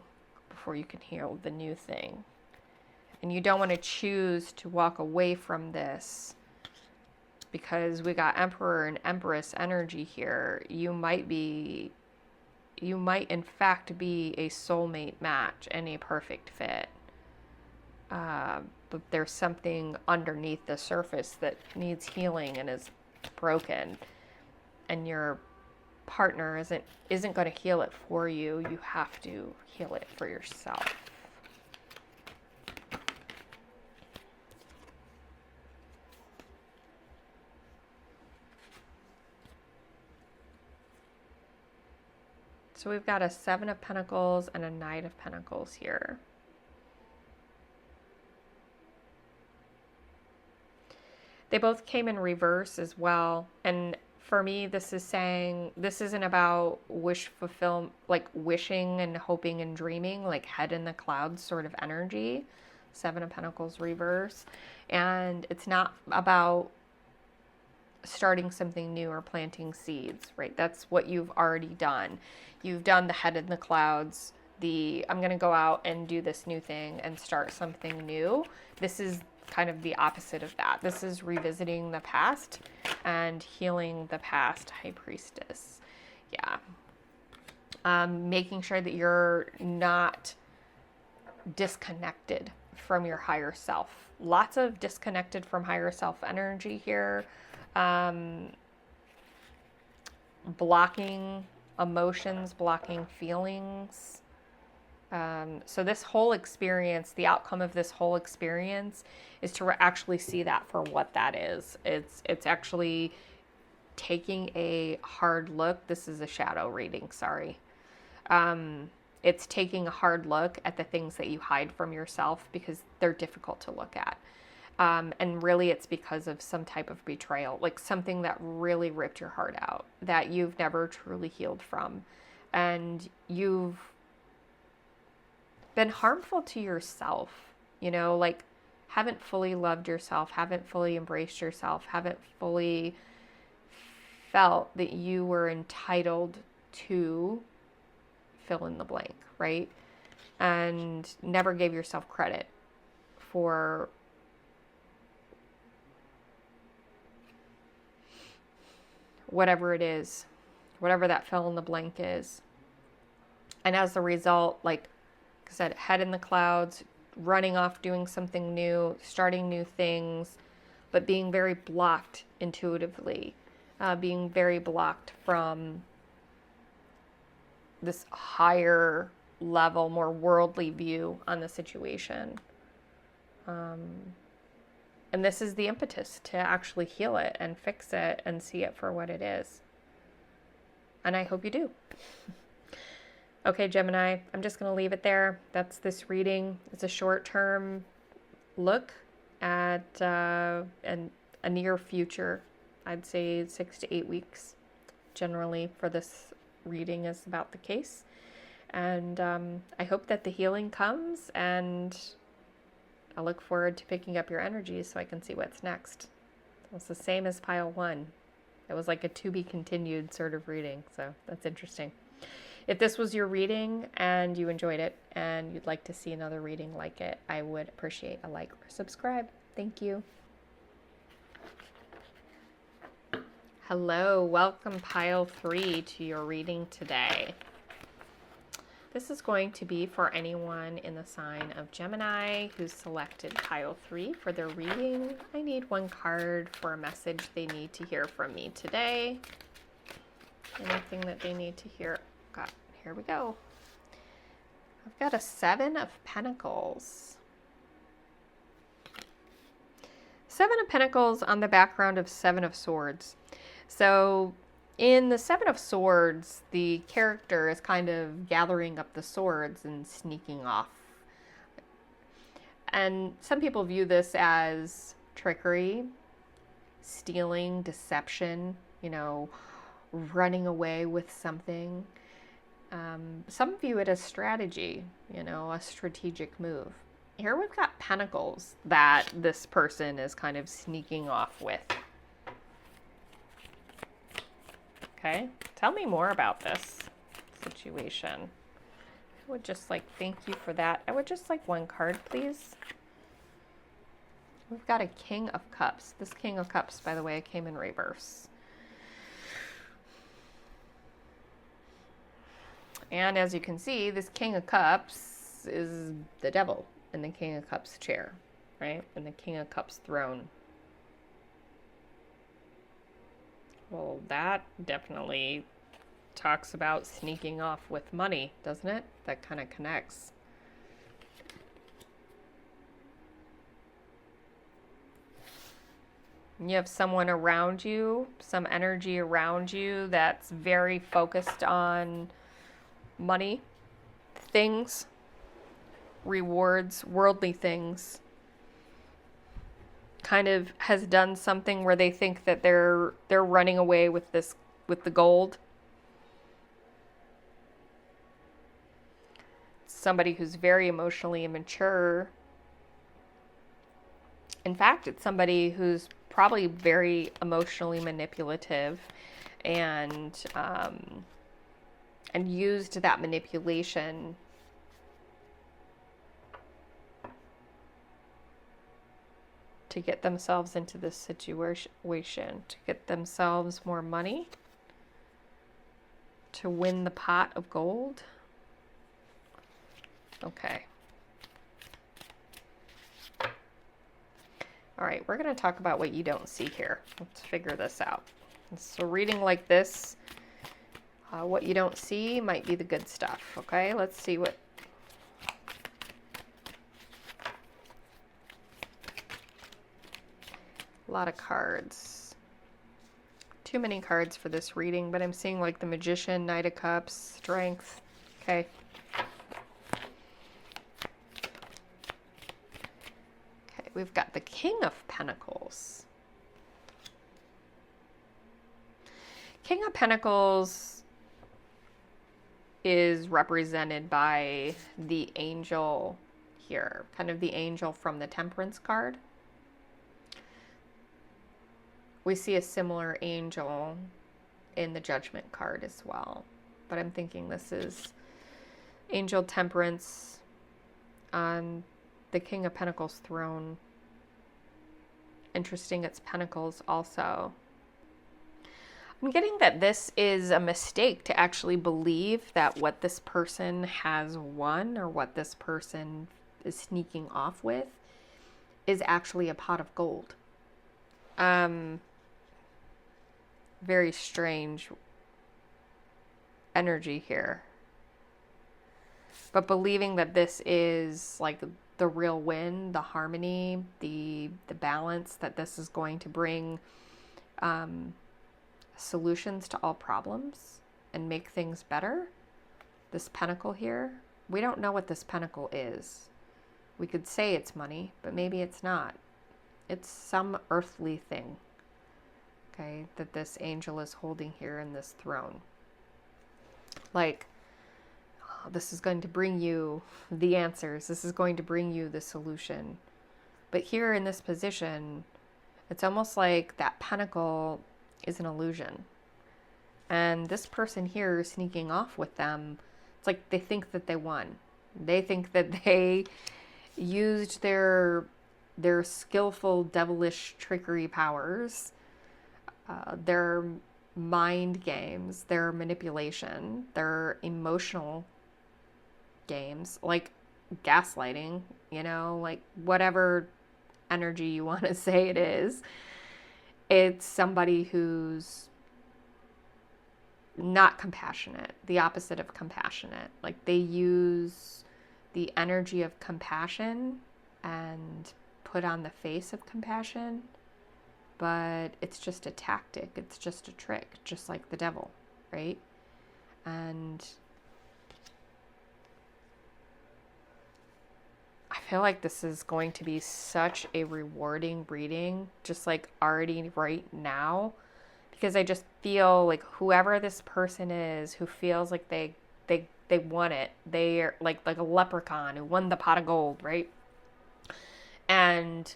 Speaker 1: before you can heal the new thing. And you don't want to choose to walk away from this because we got Emperor and Empress energy here. You might in fact be a soulmate match and a perfect fit. But there's something underneath the surface that needs healing and is broken. And your partner isn't going to heal it for you. You have to heal it for yourself. So we've got a Seven of Pentacles and a Knight of Pentacles here. They both came in reverse as well. And for me, this is saying, this isn't about like wishing and hoping and dreaming, like head in the clouds sort of energy. Seven of Pentacles reverse. And it's not about starting something new or planting seeds, right? That's what you've already done. You've done the head in the clouds, I'm going to go out and do this new thing and start something new. This is kind of the opposite of that. This is revisiting the past and healing the past, High Priestess. Yeah. Making sure that you're not disconnected from your higher self. Lots of disconnected from higher self energy here. Blocking emotions, blocking feelings. So this whole experience, the outcome of this whole experience is to actually see that for what that is. It's actually taking a hard look. This is a shadow reading, sorry. It's taking a hard look at the things that you hide from yourself because they're difficult to look at. And really it's because of some type of betrayal, like something that really ripped your heart out, that you've never truly healed from. And you've been harmful to yourself, like haven't fully loved yourself, haven't fully embraced yourself, haven't fully felt that you were entitled to fill in the blank, right? And never gave yourself credit for whatever it is, whatever that fill in the blank is. And as a result, like I said, head in the clouds, running off, doing something new, starting new things, but being very blocked intuitively, being very blocked from this higher level, more worldly view on the situation. And this is the impetus to actually heal it and fix it and see it for what it is. And I hope you do. Okay, Gemini, I'm just going to leave it there. That's this reading. It's a short-term look at a near future. I'd say 6 to 8 weeks generally for this reading is about the case. And I hope that the healing comes, and I look forward to picking up your energy so I can see what's next. It's the same as pile 1. It was like a to be continued sort of reading, so that's interesting. If this was your reading and you enjoyed it and you'd like to see another reading like it, I would appreciate a like or subscribe. Thank you. Hello, welcome pile 3 to your reading today. This is going to be for anyone in the sign of Gemini who's selected pile 3 for their reading. I need one card for a message they need to hear from me today. Anything that they need to hear. God, here we go. I've got a 7 of Pentacles. 7 of Pentacles on the background of 7 of Swords. So in the 7 of Swords, the character is kind of gathering up the swords and sneaking off. And some people view this as trickery, stealing, deception, running away with something. Some view it as strategy, a strategic move. Here we've got pentacles that this person is kind of sneaking off with. Okay, tell me more about this situation. I would just thank you for that. I would just like one card, please. We've got a King of Cups. This King of Cups, by the way, came in reverse. And as you can see, this King of Cups is the devil in the King of Cups chair, right? In the King of Cups throne. Well, that definitely talks about sneaking off with money, doesn't it? That kind of connects. You have someone around you, some energy around you that's very focused on money, things, rewards, worldly things. Kind of has done something where they think that they're running away with the gold. Somebody who's very emotionally immature. In fact, it's somebody who's probably very emotionally manipulative and used that manipulation to get themselves into this situation, to get themselves more money, to win the pot of gold. Okay. All right, we're going to talk about what you don't see here. Let's figure this out. So reading like this, what you don't see might be the good stuff, okay? Let's see what... A lot of cards. Too many cards for this reading, but I'm seeing like the Magician, Knight of Cups, Strength. Okay. Okay, we've got the King of Pentacles. King of Pentacles is represented by the angel here, kind of the angel from the Temperance card. We see a similar angel in the Judgment card as well, but I'm thinking this is Angel Temperance on the King of Pentacles throne. Interesting, it's Pentacles also. I'm getting that this is a mistake to actually believe that what this person has won or what this person is sneaking off with is actually a pot of gold. Very strange energy here. But believing that this is like the real win, the harmony, the balance, that this is going to bring solutions to all problems and make things better. This pentacle here, we don't know what this pentacle is. We could say it's money, but maybe it's not. It's some earthly thing, okay, that this angel is holding here in this throne. Like, oh, this is going to bring you the answers. This is going to bring you the solution. But here in this position, it's almost like that pentacle is an illusion. And this person here sneaking off with them, it's like they think that they won. They think that they used their skillful devilish trickery powers, their mind games, their manipulation, their emotional games, like gaslighting, like whatever energy you want to say it is. It's somebody who's not compassionate, the opposite of compassionate. Like they use the energy of compassion and put on the face of compassion, but it's just a tactic. It's just a trick, just like the devil, right? And I feel like this is going to be such a rewarding reading, just like already right now, because I just feel like whoever this person is who feels like they won it, they're like a leprechaun who won the pot of gold, right? And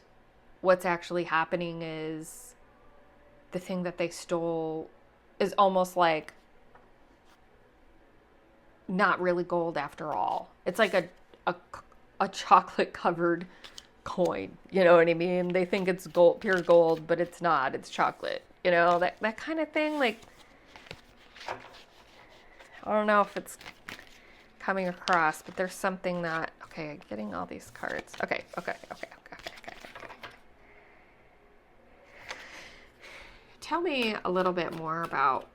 Speaker 1: what's actually happening is the thing that they stole is almost like not really gold after all. It's like a chocolate covered coin. You know what I mean? They think it's gold, pure gold, but it's not. It's chocolate. You know, that kind of thing. Like, I don't know if it's coming across, but there's something that, okay, getting all these cards. Okay. Tell me a little bit more about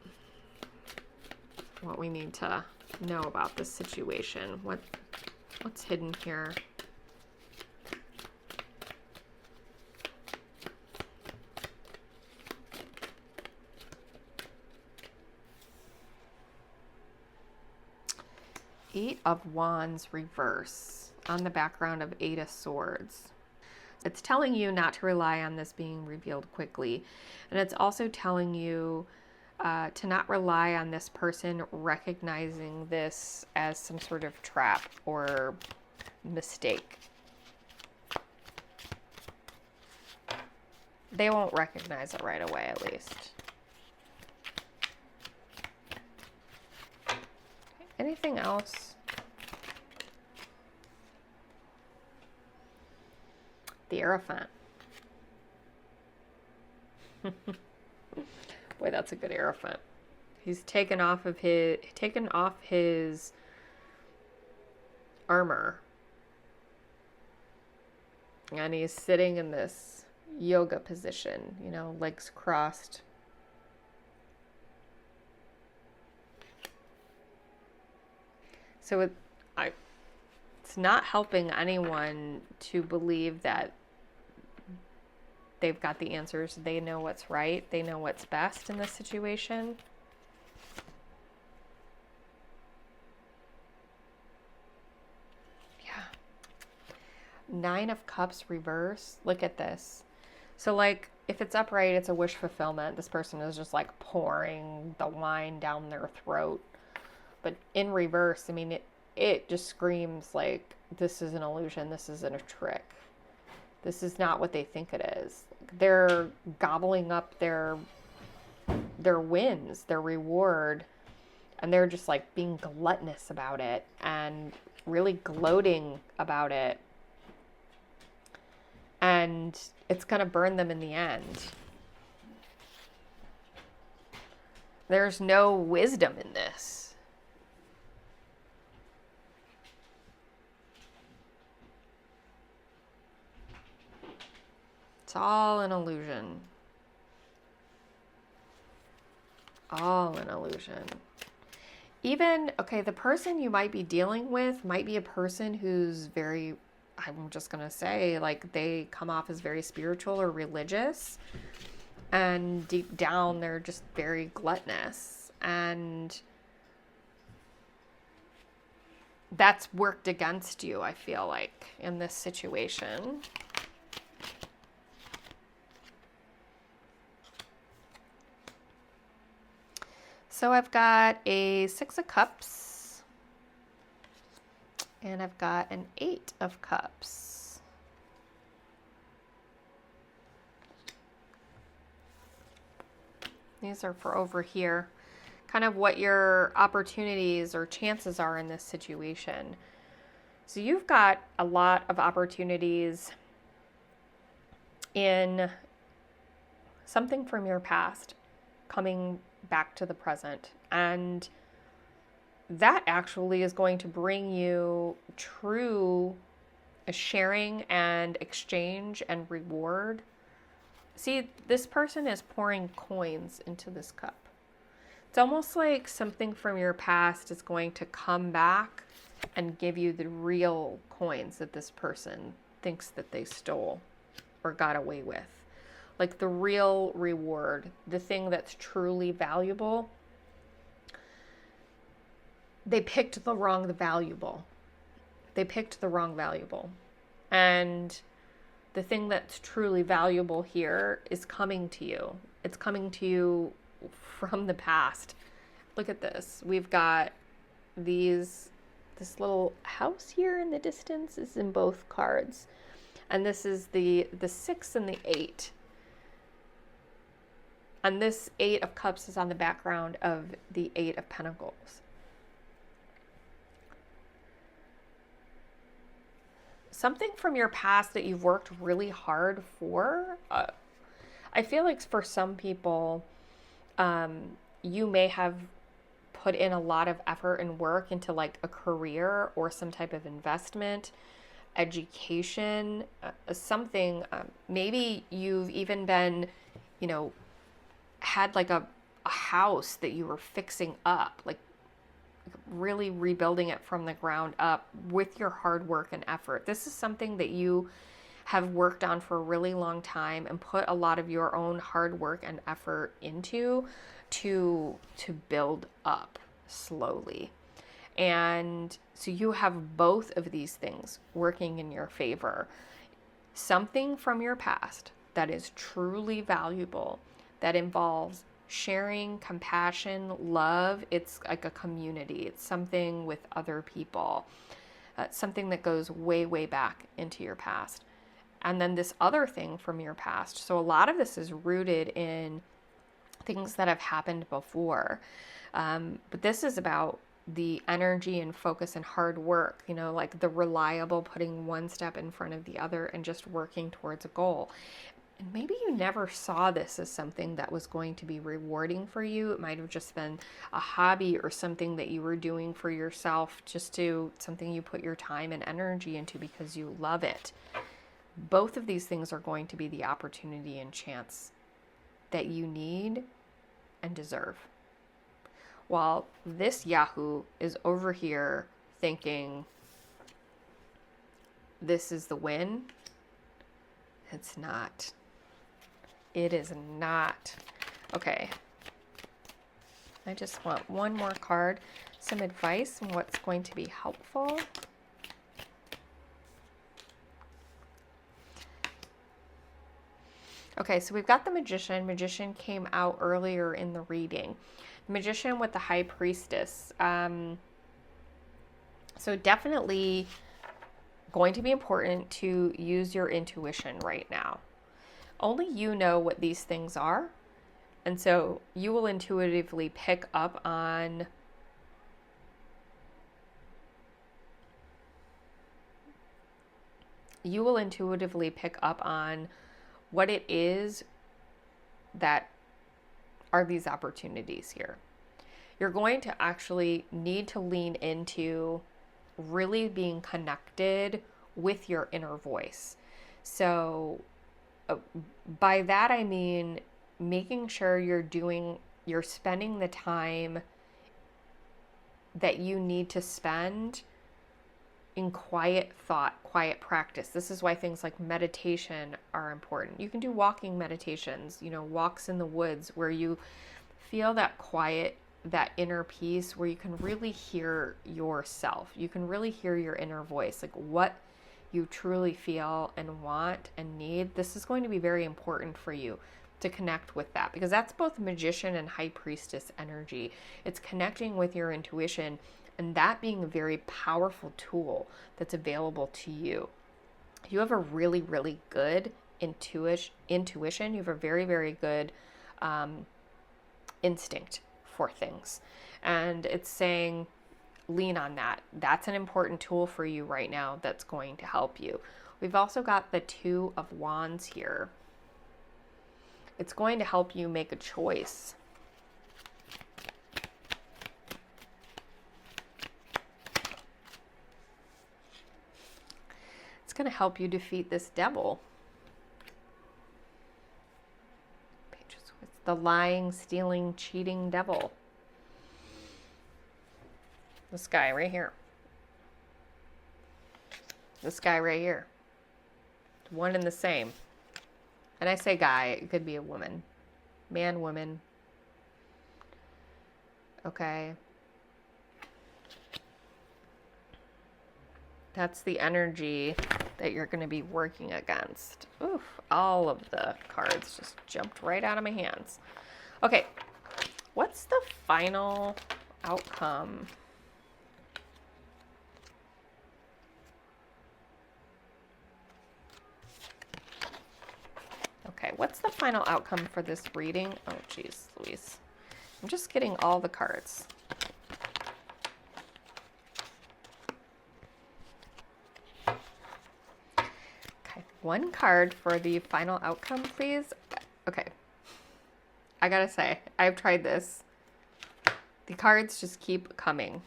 Speaker 1: what we need to know about this situation. What's hidden here? Eight of Wands reverse on the background of Eight of Swords. It's telling you not to rely on this being revealed quickly. And it's also telling you to not rely on this person recognizing this as some sort of trap or mistake. They won't recognize it right away, at least. Anything else? The Hierophant. Boy, that's a good Hierophant. He's taken off his armor. And he's sitting in this yoga position, you know, legs crossed. So it's not helping anyone to believe that they've got the answers. They know what's right. They know what's best in this situation. Yeah. Nine of Cups reverse. Look at this. So like if it's upright, it's a wish fulfillment. This person is just like pouring the wine down their throat. But in reverse, I mean, it just screams like this is an illusion. This isn't a trick. This is not what they think it is. They're gobbling up their wins, their reward, and they're just like being gluttonous about it and really gloating about it. And it's going to burn them in the end. There's no wisdom in this. It's all an illusion. All an illusion. Even, okay, the person you might be dealing with might be a person who's very, I'm just going to say, like they come off as very spiritual or religious. And deep down, they're just very gluttonous. And that's worked against you, I feel like, in this situation. So I've got a Six of Cups, and I've got an Eight of Cups. These are for over here, kind of what your opportunities or chances are in this situation. So you've got a lot of opportunities in something from your past coming back to the present, and that actually is going to bring you true sharing and exchange and reward. See, this person is pouring coins into this cup. It's almost like something from your past is going to come back and give you the real coins that this person thinks that they stole or got away with. Like the real reward, the thing that's truly valuable. They picked the wrong valuable. They picked the wrong valuable. And the thing that's truly valuable here is coming to you. It's coming to you from the past. Look at this. We've got this little house here in the distance is in both cards. And this is the 6 and the 8. And this 8 of Cups is on the background of the 8 of Pentacles. Something from your past that you've worked really hard for. I feel like for some people, you may have put in a lot of effort and work into like a career or some type of investment, education, something. Maybe you've even been, had like a house that you were fixing up, like really rebuilding it from the ground up with your hard work and effort. This is something that you have worked on for a really long time and put a lot of your own hard work and effort into to build up slowly. And so you have both of these things working in your favor. Something from your past that is truly valuable, that involves sharing, compassion, love. It's like a community. It's something with other people. Something that goes way, way back into your past. And then this other thing from your past. So a lot of this is rooted in things that have happened before. But this is about the energy and focus and hard work, like the reliable putting one step in front of the other and just working towards a goal. And maybe you never saw this as something that was going to be rewarding for you. It might have just been a hobby or something that you were doing for yourself, something you put your time and energy into because you love it. Both of these things are going to be the opportunity and chance that you need and deserve. While this Yahoo is over here thinking this is the win, it's not. It is not. Okay. I just want one more card, some advice on what's going to be helpful. Okay, so we've got the Magician. Magician came out earlier in the reading. Magician with the High Priestess. So definitely going to be important to use your intuition right now. Only you know what these things are. And so you will intuitively pick up on what it is that are these opportunities here. You're going to actually need to lean into really being connected with your inner voice. So by that I mean making sure you're spending the time that you need to spend in quiet thought, quiet practice. This is why things like meditation are important. You can do walking meditations, walks in the woods where you feel that quiet, that inner peace, where you can really hear yourself. You can really hear your inner voice, like what you truly feel and want and need. This is going to be very important for you to connect with that, because that's both Magician and High Priestess energy. It's connecting with your intuition, and that being a very powerful tool that's available to you. You have a really, really good intuition. You have a very, very good instinct for things. And it's saying, lean on that. That's an important tool for you right now that's going to help you. We've also got the Two of Wands here. It's going to help you make a choice. It's going to help you defeat this devil. It's the lying, stealing, cheating devil. This guy right here. This guy right here. One and the same. And I say guy, it could be a woman. Man, woman. Okay. That's the energy that you're going to be working against. Oof, all of the cards just jumped right out of my hands. Okay, what's the final outcome? Okay, what's the final outcome for this reading? Oh, geez, Louise. I'm just getting all the cards. Okay, one card for the final outcome, please. Okay. I gotta say, I've tried this. The cards just keep coming.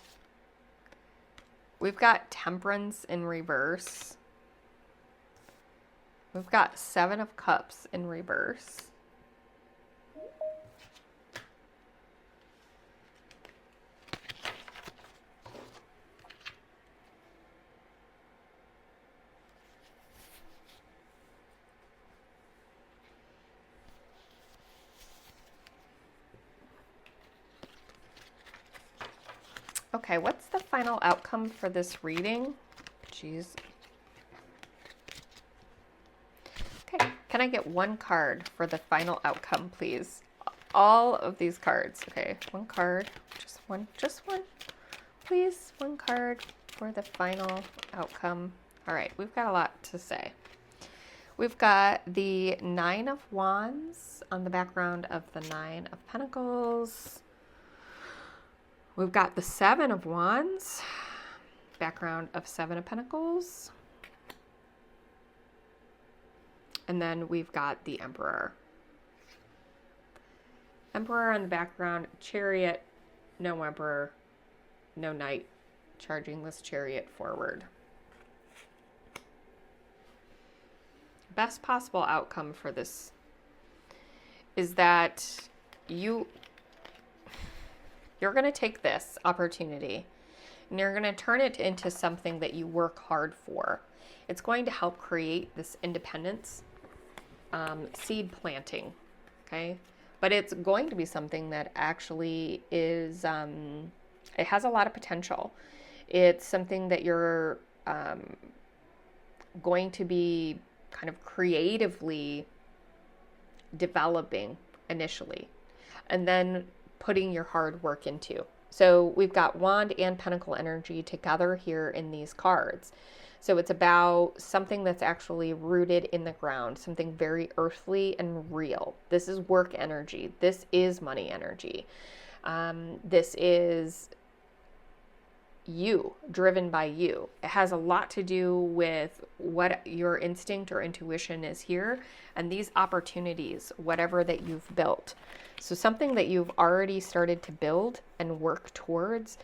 Speaker 1: We've got Temperance in reverse. We've got Seven of Cups in reverse. Okay, what's the final outcome for this reading? Jeez. Okay, can I get one card for the final outcome, please? All of these cards. Okay, one card. Just one. Please, one card for the final outcome. All right, we've got a lot to say. We've got the Nine of Wands on the background of the Nine of Pentacles. We've got the Seven of Wands, background of Seven of Pentacles. And then we've got the Emperor. Emperor on the background, Chariot, no Emperor, no Knight, charging this Chariot forward. Best possible outcome for this is that you're going to take this opportunity and you're going to turn it into something that you work hard for. It's going to help create this independence, seed planting, okay? But it's going to be something that actually is, it has a lot of potential. It's something that you're going to be kind of creatively developing initially, and then putting your hard work into. So we've got Wand and Pentacle energy together here in these cards. So it's about something that's actually rooted in the ground, something very earthly and real. This is work energy. This is money energy. This is you, driven by you. It has a lot to do with what your instinct or intuition is here, and these opportunities, whatever that you've built. So something that you've already started to build and work towards,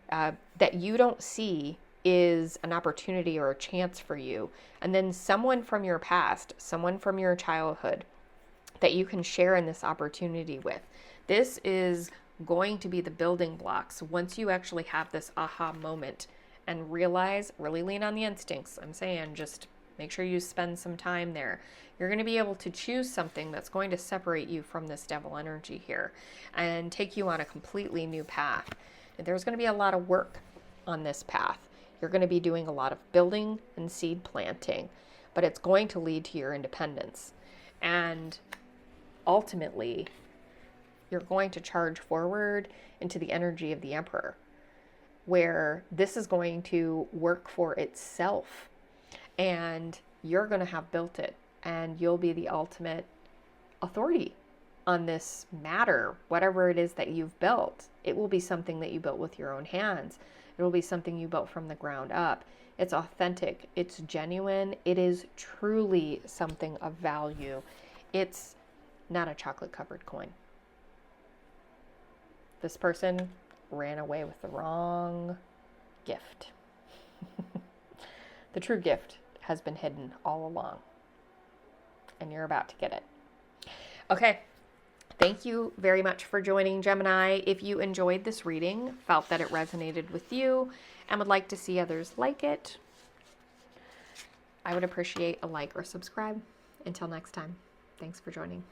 Speaker 1: that you don't see is an opportunity or a chance for you. And then someone from your past, someone from your childhood that you can share in this opportunity with. This is going to be the building blocks once you actually have this aha moment and realize, really lean on the instincts. I'm saying just make sure you spend some time there. You're going to be able to choose something that's going to separate you from this devil energy here and take you on a completely new path. And there's going to be a lot of work on this path. You're going to be doing a lot of building and seed planting, but it's going to lead to your independence. And ultimately, you're going to charge forward into the energy of the Emperor, where this is going to work for itself, and you're going to have built it, and you'll be the ultimate authority on this matter. Whatever it is that you've built, it will be something that you built with your own hands. It will be something you built from the ground up. It's authentic. It's genuine. It is truly something of value. It's not a chocolate-covered coin. This person ran away with the wrong gift. The true gift has been hidden all along, and you're about to get it. Okay. Thank you very much for joining, Gemini. If you enjoyed this reading, felt that it resonated with you, and would like to see others like it, I would appreciate a like or subscribe. Until next time, thanks for joining.